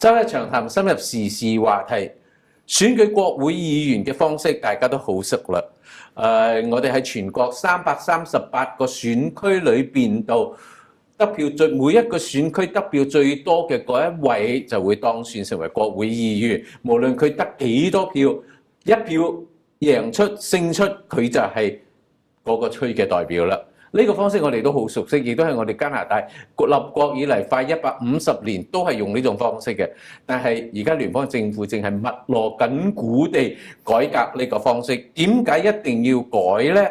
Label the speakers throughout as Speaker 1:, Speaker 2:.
Speaker 1: 周一長談深入時事話題，選舉國會議員嘅方式大家都好熟啦。我哋喺全國338個選區裏邊度得票每一個選區得票最多嘅嗰一位就會當選成為國會議員，無論佢得幾多票，一票贏出勝出，佢就係嗰個區嘅代表啦。呢個方式我哋都好熟悉，亦都係我哋加拿大立國以嚟快150年都係用呢種方式嘅。但係而家聯邦政府正係密鑼緊鼓地改革呢個方式。點解一定要改呢？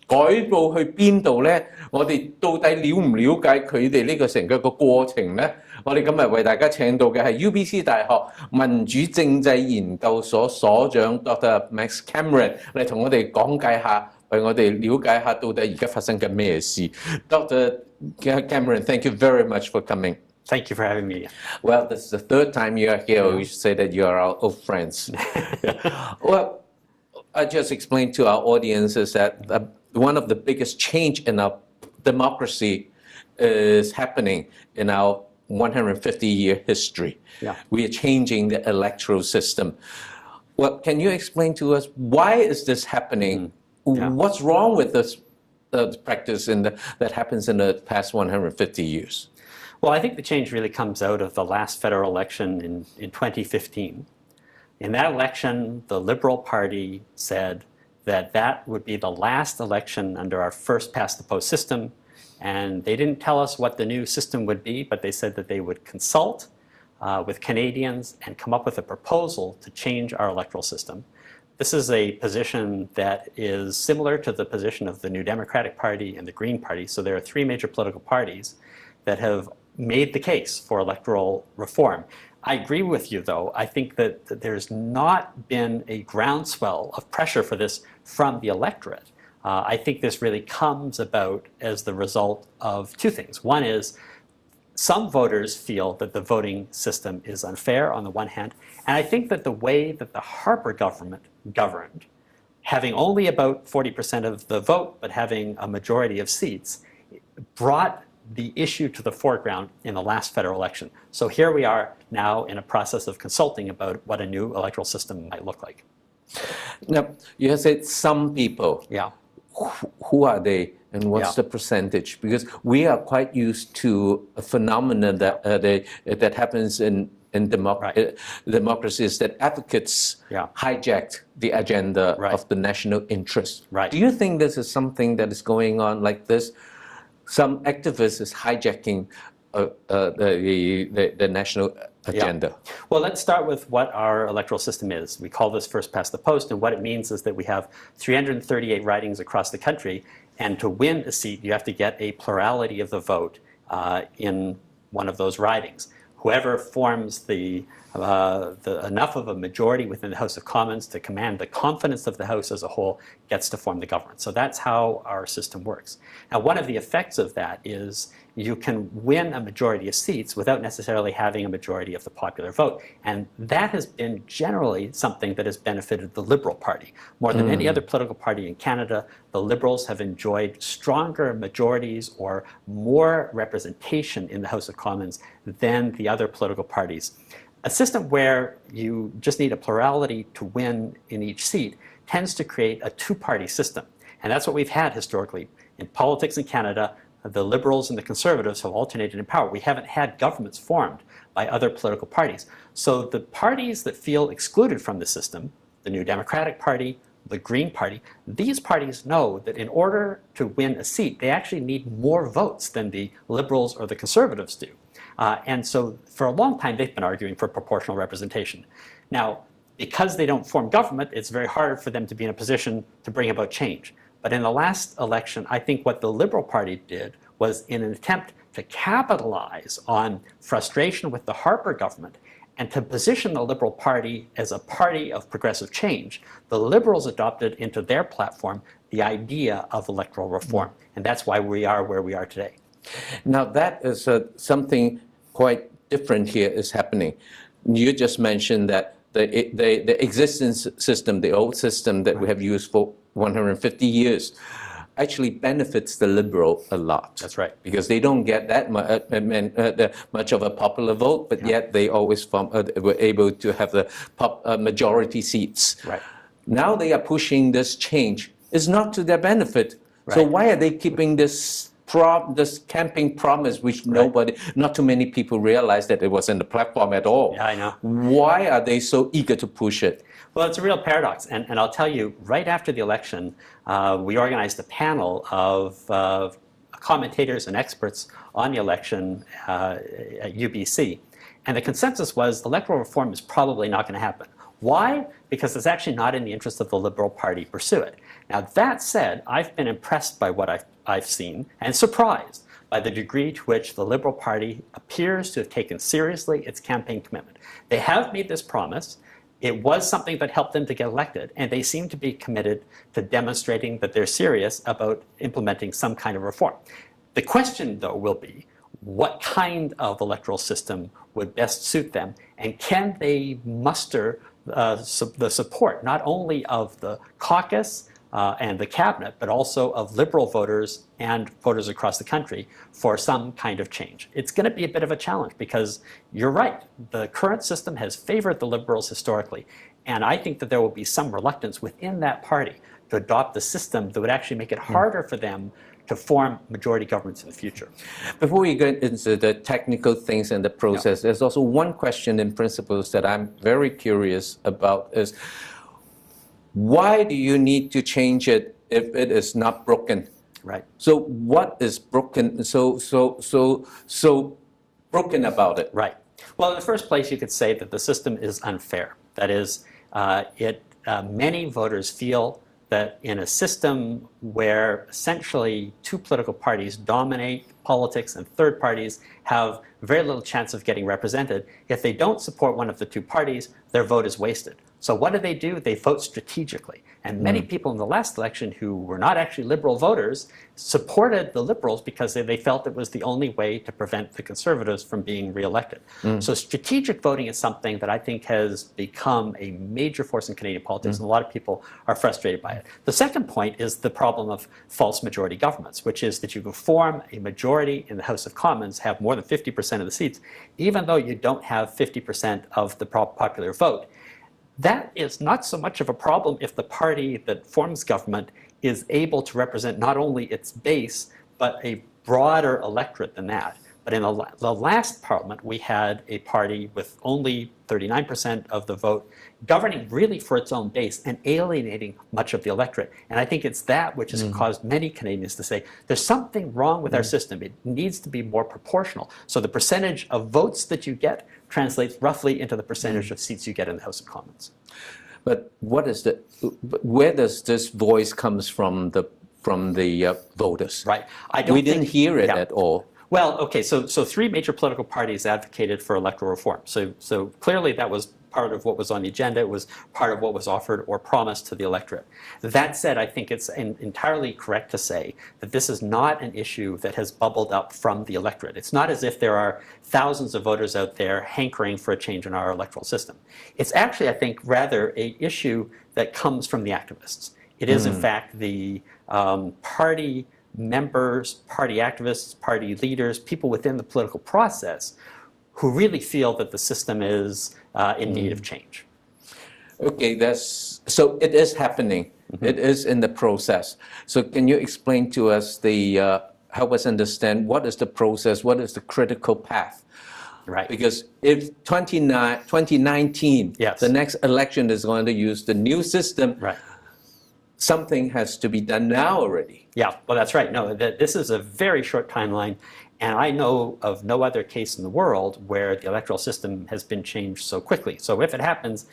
Speaker 1: 改到去邊度呢？我哋到底了唔了解佢哋呢個成個過程呢？我哋今日為大家請到嘅係 UBC 大學民主政制研究所所長 Dr. Max Cameron 嚟同我哋講解下。為我哋了解下到底而家發生緊咩事。Dr. Cameron, thank you very much for coming.
Speaker 2: Thank you for having me.
Speaker 1: Well, this is the third time you are here. We should say that you are our old friends. Well, I just explained to our audience is that one of the biggest change in our democracy is happening in our 150-year history.
Speaker 2: Yeah.
Speaker 1: We are changing the electoral system. Well, can you explain to us why is this happening? Yeah. What's wrong with this practice that happens in the past 150 years?
Speaker 2: Well, I think the change really comes out of the last federal election in 2015. In that election, the Liberal Party said that that would be the last election under our first past the post system, and they didn't tell us what the new system would be, but they said that they would consult with Canadians and come up with a proposal to change our electoral system. This is a position that is similar to the position of the New Democratic Party and the Green Party. So there are three major political parties that have made the case for electoral reform. I agree with you, though. I think that there's not been a groundswell of pressure for this from the electorate. I think this really comes about as the result of two things. One is some voters feel that the voting system is unfair on the one hand, and I think that the way that the Harper government governed, having only about 40% of the vote but having a majority of seats, brought the issue to the foreground in the last federal election. So here we are now in a process of consulting about what a new electoral system might look like.
Speaker 1: Now, you have said some people.
Speaker 2: Yeah.
Speaker 1: Who are they? And what's the percentage? Because we are quite used to a phenomenon that happens in democracies that advocates hijacked the agenda of the national interest.
Speaker 2: Right.
Speaker 1: Do you think this is something that is going on like this? Some activists is hijacking the national agenda.
Speaker 2: Yeah. Well, let's start with what our electoral system is. We call this first past the post, and what it means is that we have 338 ridings across the country, and to win a seat, you have to get a plurality of the vote in one of those ridings. Whoever forms enough of a majority within the House of Commons to command the confidence of the House as a whole gets to form the government. So that's how our system works. Now, one of the effects of that is you can win a majority of seats without necessarily having a majority of the popular vote. And that has been generally something that has benefited the Liberal Party. More than any other political party in Canada, the Liberals have enjoyed stronger majorities or more representation in the House of Commons than the other political parties. A system where you just need a plurality to win in each seat tends to create a two-party system. And that's what we've had historically. In politics in Canada, the Liberals and the Conservatives have alternated in power. We haven't had governments formed by other political parties. So the parties that feel excluded from the system, the New Democratic Party, the Green Party, these parties know that in order to win a seat, they actually need more votes than the Liberals or the Conservatives do. And so for a long time, they've been arguing for proportional representation. Now, because they don't form government, it's very hard for them to be in a position to bring about change. But in the last election, I think what the Liberal Party did was in an attempt to capitalize on frustration with the Harper government and to position the Liberal Party as a party of progressive change, the Liberals adopted into their platform the idea of electoral reform. And that's why we are where we are today.
Speaker 1: Now that is something quite different here is happening. You just mentioned that the existing system, the old system that we have used for 150 years, actually benefits the Liberal a lot.
Speaker 2: That's right.
Speaker 1: Because they don't get that much of a popular vote, but yet they always were able to have the majority seats.
Speaker 2: Right.
Speaker 1: Now they are pushing this change. It's not to their benefit.
Speaker 2: Right.
Speaker 1: So why are they keeping this campaign promise, which not too many people realize that it was in the platform at all?
Speaker 2: Yeah, I know.
Speaker 1: Why are they so eager to push it?
Speaker 2: Well, it's a real paradox. And I'll tell you, right after the election, we organized a panel of commentators and experts on the election at UBC. And the consensus was electoral reform is probably not going to happen. Why? Because it's actually not in the interest of the Liberal Party to pursue it. Now, that said, I've been impressed by what I've seen and surprised by the degree to which the Liberal Party appears to have taken seriously its campaign commitment. They have made this promise. It was something that helped them to get elected, and they seem to be committed to demonstrating that they're serious about implementing some kind of reform. The question, though, will be what kind of electoral system would best suit them, and can they muster the support not only of the caucus and the cabinet, but also of Liberal voters and voters across the country for some kind of change. It's going to be a bit of a challenge because you're right, the current system has favored the Liberals historically, and I think that there will be some reluctance within that party to adopt a system that would actually make it harder for them to form majority governments in the future.
Speaker 1: Before we get into the technical things and the process, there's also one question in principles that I'm very curious about is, why do you need to change it if it is not broken?
Speaker 2: Right.
Speaker 1: So what is broken? So broken about it?
Speaker 2: Right. Well, in the first place, you could say that the system is unfair. That is, many voters feel that in a system where essentially two political parties dominate politics and third parties have very little chance of getting represented, if they don't support one of the two parties, their vote is wasted. So what do? They vote strategically. And many people in the last election who were not actually Liberal voters supported the Liberals because they felt it was the only way to prevent the Conservatives from being reelected. So strategic voting is something that I think has become a major force in Canadian politics, and a lot of people are frustrated by it. The second point is the problem of false majority governments, which is that you can form a majority in the House of Commons, have more than 50% of the seats, even though you don't have 50% of the popular vote. That is not so much of a problem if the party that forms government is able to represent not only its base, but a broader electorate than that. But in the last parliament, we had a party with only 39% of the vote, governing really for its own base and alienating much of the electorate. And I think it's that which has caused many Canadians to say, there's something wrong with our system. It needs to be more proportional. So the percentage of votes that you get translates roughly into the percentage of seats you get in the House of Commons.
Speaker 1: But where does this voice comes from the voters?
Speaker 2: Right.
Speaker 1: We didn't hear it at all.
Speaker 2: Well, okay, so three major political parties advocated for electoral reform. So clearly that was part of what was on the agenda. It was part of what was offered or promised to the electorate. That said, I think it's entirely correct to say that this is not an issue that has bubbled up from the electorate. It's not as if there are thousands of voters out there hankering for a change in our electoral system. It's actually, I think, rather an issue that comes from the activists. It is, in fact, the party members, party activists, party leaders, people within the political process who really feel that the system is in need of change.
Speaker 1: Okay, so it is happening. It is in the process. So can you explain to us help us understand what is the process, what is the critical path?
Speaker 2: Right.
Speaker 1: Because if 2019,
Speaker 2: yes,
Speaker 1: the next election is going to use the new system,
Speaker 2: right,
Speaker 1: something has to be done now already.
Speaker 2: Yeah, well, that's right. No, this is a very short timeline, and I know of no other case in the world where the electoral system has been changed so quickly. So if it happens,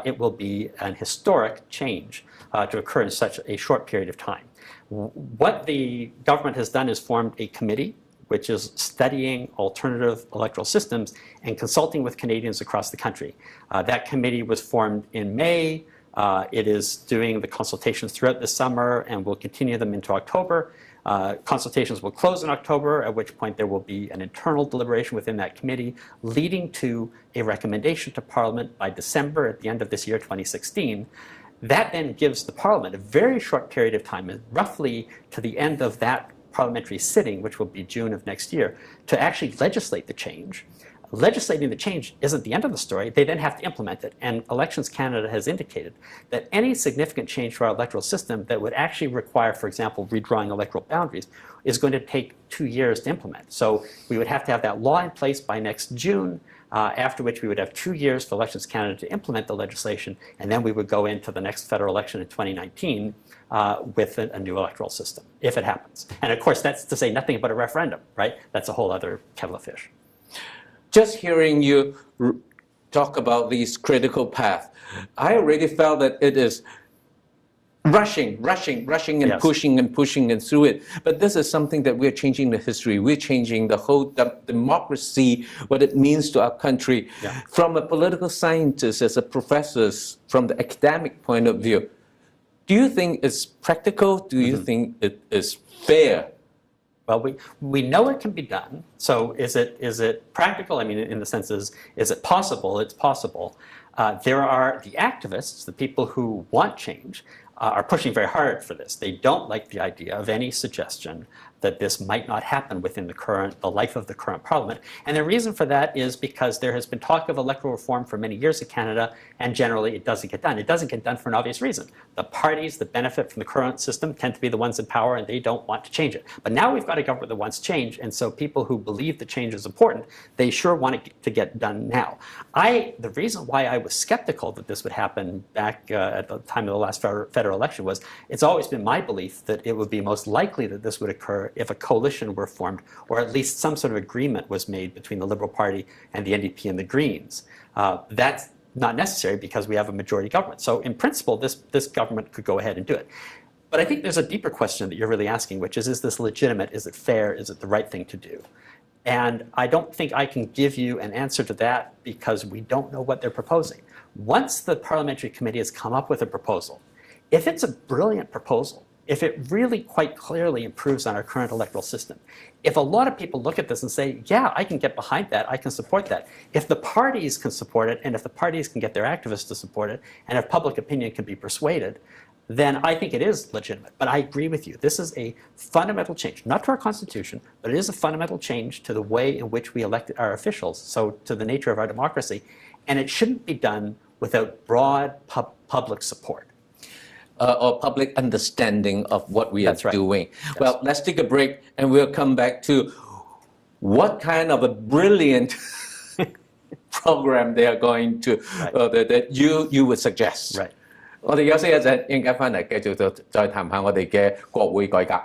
Speaker 2: it will be an historic change to occur in such a short period of time. What the government has done is formed a committee which is studying alternative electoral systems and consulting with Canadians across the country. That committee was formed in May. It is doing the consultations throughout the summer and will continue them into October. Consultations will close in October, at which point there will be an internal deliberation within that committee, leading to a recommendation to Parliament by December at the end of this year, 2016. That then gives the Parliament a very short period of time, roughly to the end of that parliamentary sitting, which will be June of next year, to actually legislate the change. Legislating the change isn't the end of the story. They then have to implement it. And Elections Canada has indicated that any significant change to our electoral system that would actually require, for example, redrawing electoral boundaries is going to take 2 years to implement. So we would have to have that law in place by next June, after which we would have 2 years for Elections Canada to implement the legislation, and then we would go into the next federal election in 2019 with a new electoral system, if it happens. And of course, that's to say nothing about a referendum, right? That's a whole other kettle of fish.
Speaker 1: Just hearing you talk about these critical paths, I already felt that it is rushing and
Speaker 2: Yes.
Speaker 1: pushing and through it. But this is something that we're changing the history. We're changing the whole democracy, what it means to our country.
Speaker 2: Yeah.
Speaker 1: From a political scientist, as a professor, from the academic point of view, do you think it's practical? Do you think it is fair?
Speaker 2: Well, we know it can be done. So is it practical? I mean, in the sense is it possible? It's possible. There are the activists, the people who want change, are pushing very hard for this. They don't like the idea of any suggestion that this might not happen within the life of the current parliament. And the reason for that is because there has been talk of electoral reform for many years in Canada, and generally it doesn't get done. It doesn't get done for an obvious reason. The parties that benefit from the current system tend to be the ones in power, and they don't want to change it. But now we've got a government that wants change, and so people who believe the change is important, they sure want it to get done now. The reason why I was skeptical that this would happen back at the time of the last federal election was it's always been my belief that it would be most likely that this would occur if a coalition were formed, or at least some sort of agreement was made between the Liberal Party and the NDP and the Greens. That's not necessary because we have a majority government. So in principle, this government could go ahead and do it. But I think there's a deeper question that you're really asking, which is this legitimate? Is it fair? Is it the right thing to do? And I don't think I can give you an answer to that because we don't know what they're proposing. Once the parliamentary committee has come up with a proposal, if it's a brilliant proposal, if it really quite clearly improves on our current electoral system, if a lot of people look at this and say, yeah, I can get behind that, I can support that, if the parties can support it, and if the parties can get their activists to support it, and if public opinion can be persuaded, then I think it is legitimate. But I agree with you. This is a fundamental change, not to our Constitution, but it is a fundamental change to the way in which we elect our officials, so to the nature of our democracy, and it shouldn't be done without broad public support.
Speaker 1: Or public understanding of what we
Speaker 2: That's
Speaker 1: are
Speaker 2: right.
Speaker 1: doing.
Speaker 2: Yes.
Speaker 1: Well, let's take a break and we'll come back to what kind of a brilliant program they are going to, that you would suggest.
Speaker 2: Right.
Speaker 1: 我哋休息一陣，陣間翻嚟繼續再談下我哋嘅國會改革。